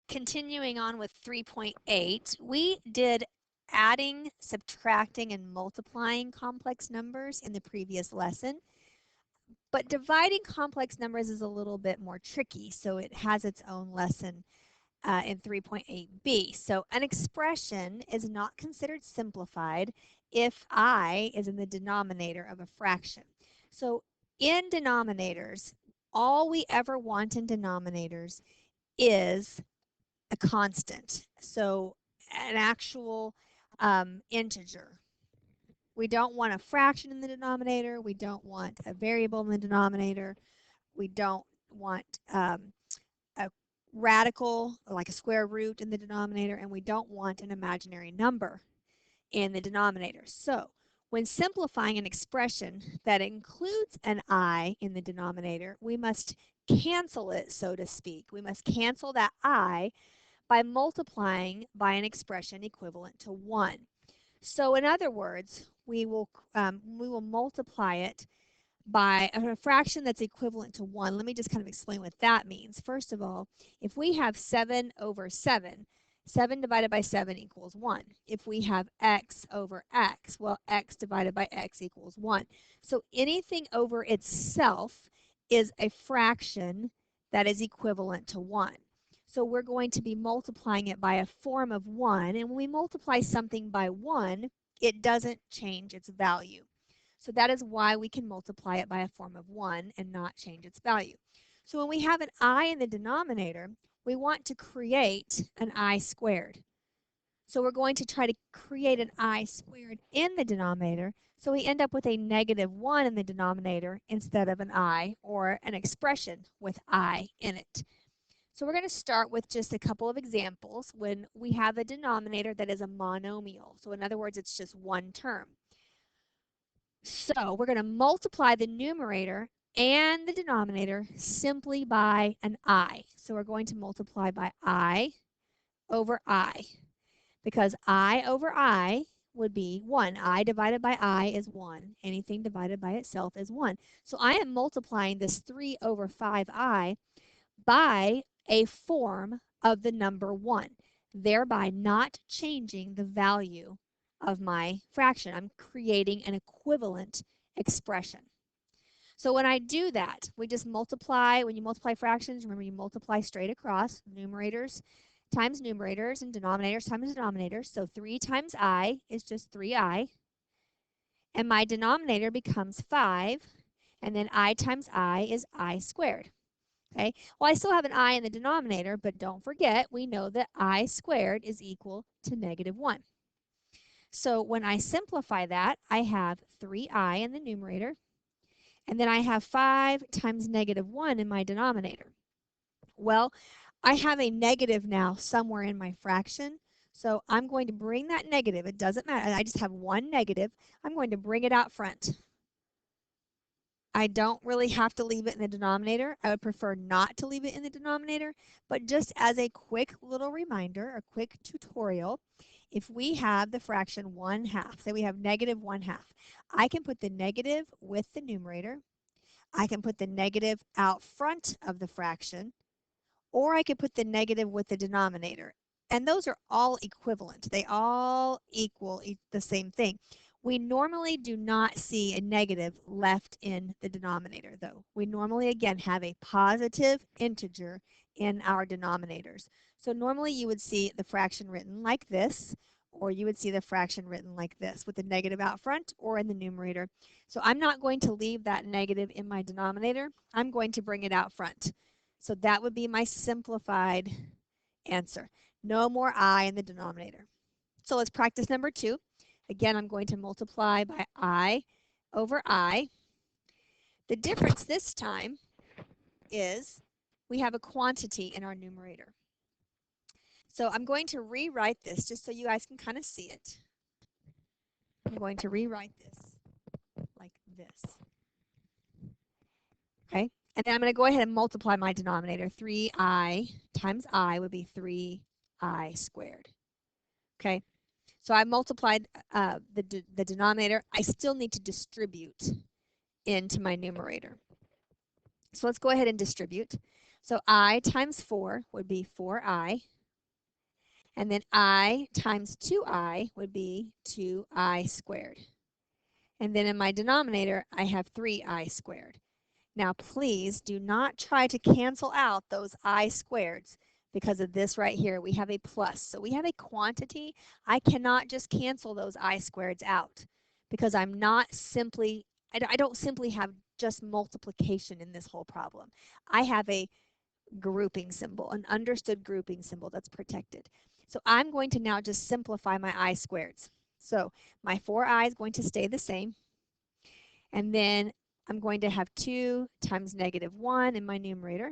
Continuing on with 3.8, we did adding, subtracting, and multiplying complex numbers in the previous lesson. But dividing complex numbers is a little bit more tricky, so it has its own lesson in 3.8b. So an expression is not considered simplified if I is in the denominator of a fraction. So in denominators, all we ever want in denominators is a constant. So an actual integer. We don't want a fraction in the denominator. We don't want a variable in the denominator. We don't want a radical, like a square root in the denominator, and we don't want an imaginary number in the denominator. So when simplifying an expression that includes an I in the denominator, we must cancel it, so to speak. We must cancel that I by multiplying by an expression equivalent to 1. So in other words, we will multiply it by a fraction that's equivalent to 1. Let me just kind of explain what that means. First of all, if we have 7 over 7, 7 divided by 7 equals 1. If we have x over x, well, x divided by x equals 1. So anything over itself is a fraction that is equivalent to 1. So we're going to be multiplying it by a form of 1. And when we multiply something by 1, it doesn't change its value. So that is why we can multiply it by a form of 1 and not change its value. So when we have an I in the denominator, we want to create an I squared. So we're going to try to create an I squared in the denominator. So we end up with a -1 in the denominator instead of an I or an expression with I in it. So we're going to start with just a couple of examples when we have a denominator that is a monomial. So in other words, it's just one term. So we're going to multiply the numerator and the denominator simply by an I. So we're going to multiply by I over I, because I over I would be 1. I divided by I is 1. Anything divided by itself is 1. So I am multiplying this 3 over 5i by a form of the number 1, thereby not changing the value of my fraction. I'm creating an equivalent expression. So when I do that, we just multiply. When you multiply fractions, remember you multiply straight across, numerators times numerators and denominators times denominators. So 3 times I is just 3i. And my denominator becomes 5. And then I times I is I squared. Okay, well, I still have an I in the denominator, but don't forget, we know that I squared is equal to -1. So when I simplify that, I have 3i in the numerator, and then I have 5 times -1 in my denominator. Well, I have a negative now somewhere in my fraction, so I'm going to bring that negative. It doesn't matter. I just have one negative. I'm going to bring it out front. I don't really have to leave it in the denominator. I would prefer not to leave it in the denominator, but just as a quick little reminder, a quick tutorial, if we have the fraction 1/2, say we have -1/2, I can put the negative with the numerator, I can put the negative out front of the fraction, or I could put the negative with the denominator. And those are all equivalent. They all equal the same thing. We normally do not see a negative left in the denominator, though. We normally, again, have a positive integer in our denominators. So normally you would see the fraction written like this, or you would see the fraction written like this with the negative out front or in the numerator. So I'm not going to leave that negative in my denominator. I'm going to bring it out front. So that would be my simplified answer. No more I in the denominator. So let's practice number 2. Again, I'm going to multiply by I over I. The difference this time is we have a quantity in our numerator. So I'm going to rewrite this just so you guys can kind of see it. I'm going to rewrite this like this. Okay, and then I'm going to go ahead and multiply my denominator. 3i times I would be 3i squared. Okay, so I multiplied the denominator. I still need to distribute into my numerator. So let's go ahead and distribute. So I times 4 would be 4I. And then I times 2I would be 2I squared. And then in my denominator, I have 3I squared. Now, please do not try to cancel out those I squareds because of this right here. We have a plus. So we have a quantity. I cannot just cancel those I squareds out because I'm not simply, I don't simply have just multiplication in this whole problem. I have a grouping symbol, an understood grouping symbol that's protected. So I'm going to now just simplify my I squareds. So my 4I is going to stay the same. And then I'm going to have 2 times negative 1 in my numerator.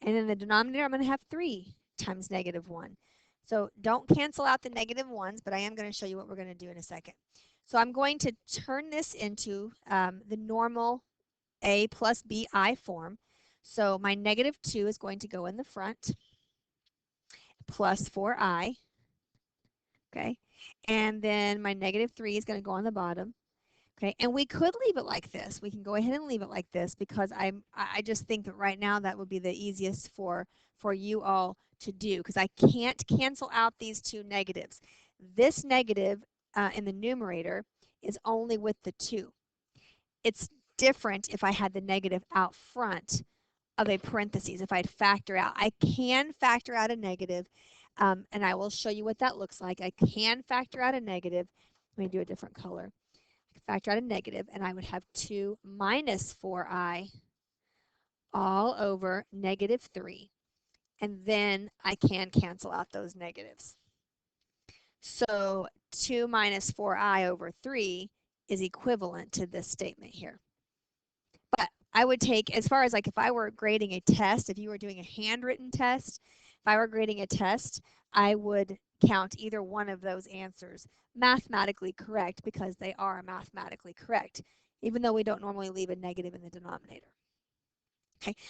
And in the denominator, I'm going to have 3 times negative 1. So don't cancel out the negative ones, but I am going to show you what we're going to do in a second. So I'm going to turn this into the normal a plus bi form. So my negative 2 is going to go in the front, plus 4I, okay? And then my negative 3 is going to go on the bottom. Okay, and we could leave it like this. We can go ahead and leave it like this because I just think that right now that would be the easiest for you all to do because I can't cancel out these two negatives. This negative in the numerator is only with the 2. It's different if I had the negative out front of a parentheses, if I'd factor out. I can factor out a negative, and I will show you what that looks like. I can factor out a negative. Let me do a different color. Factor out a negative, and I would have 2 minus 4I all over negative 3. And then I can cancel out those negatives. So 2 minus 4I over 3 is equivalent to this statement here. But I would take, as far as like if I were grading a test, if you were doing a handwritten test, if I were grading a test, I would count either one of those answers mathematically correct because they are mathematically correct, even though we don't normally leave a negative in the denominator. Okay,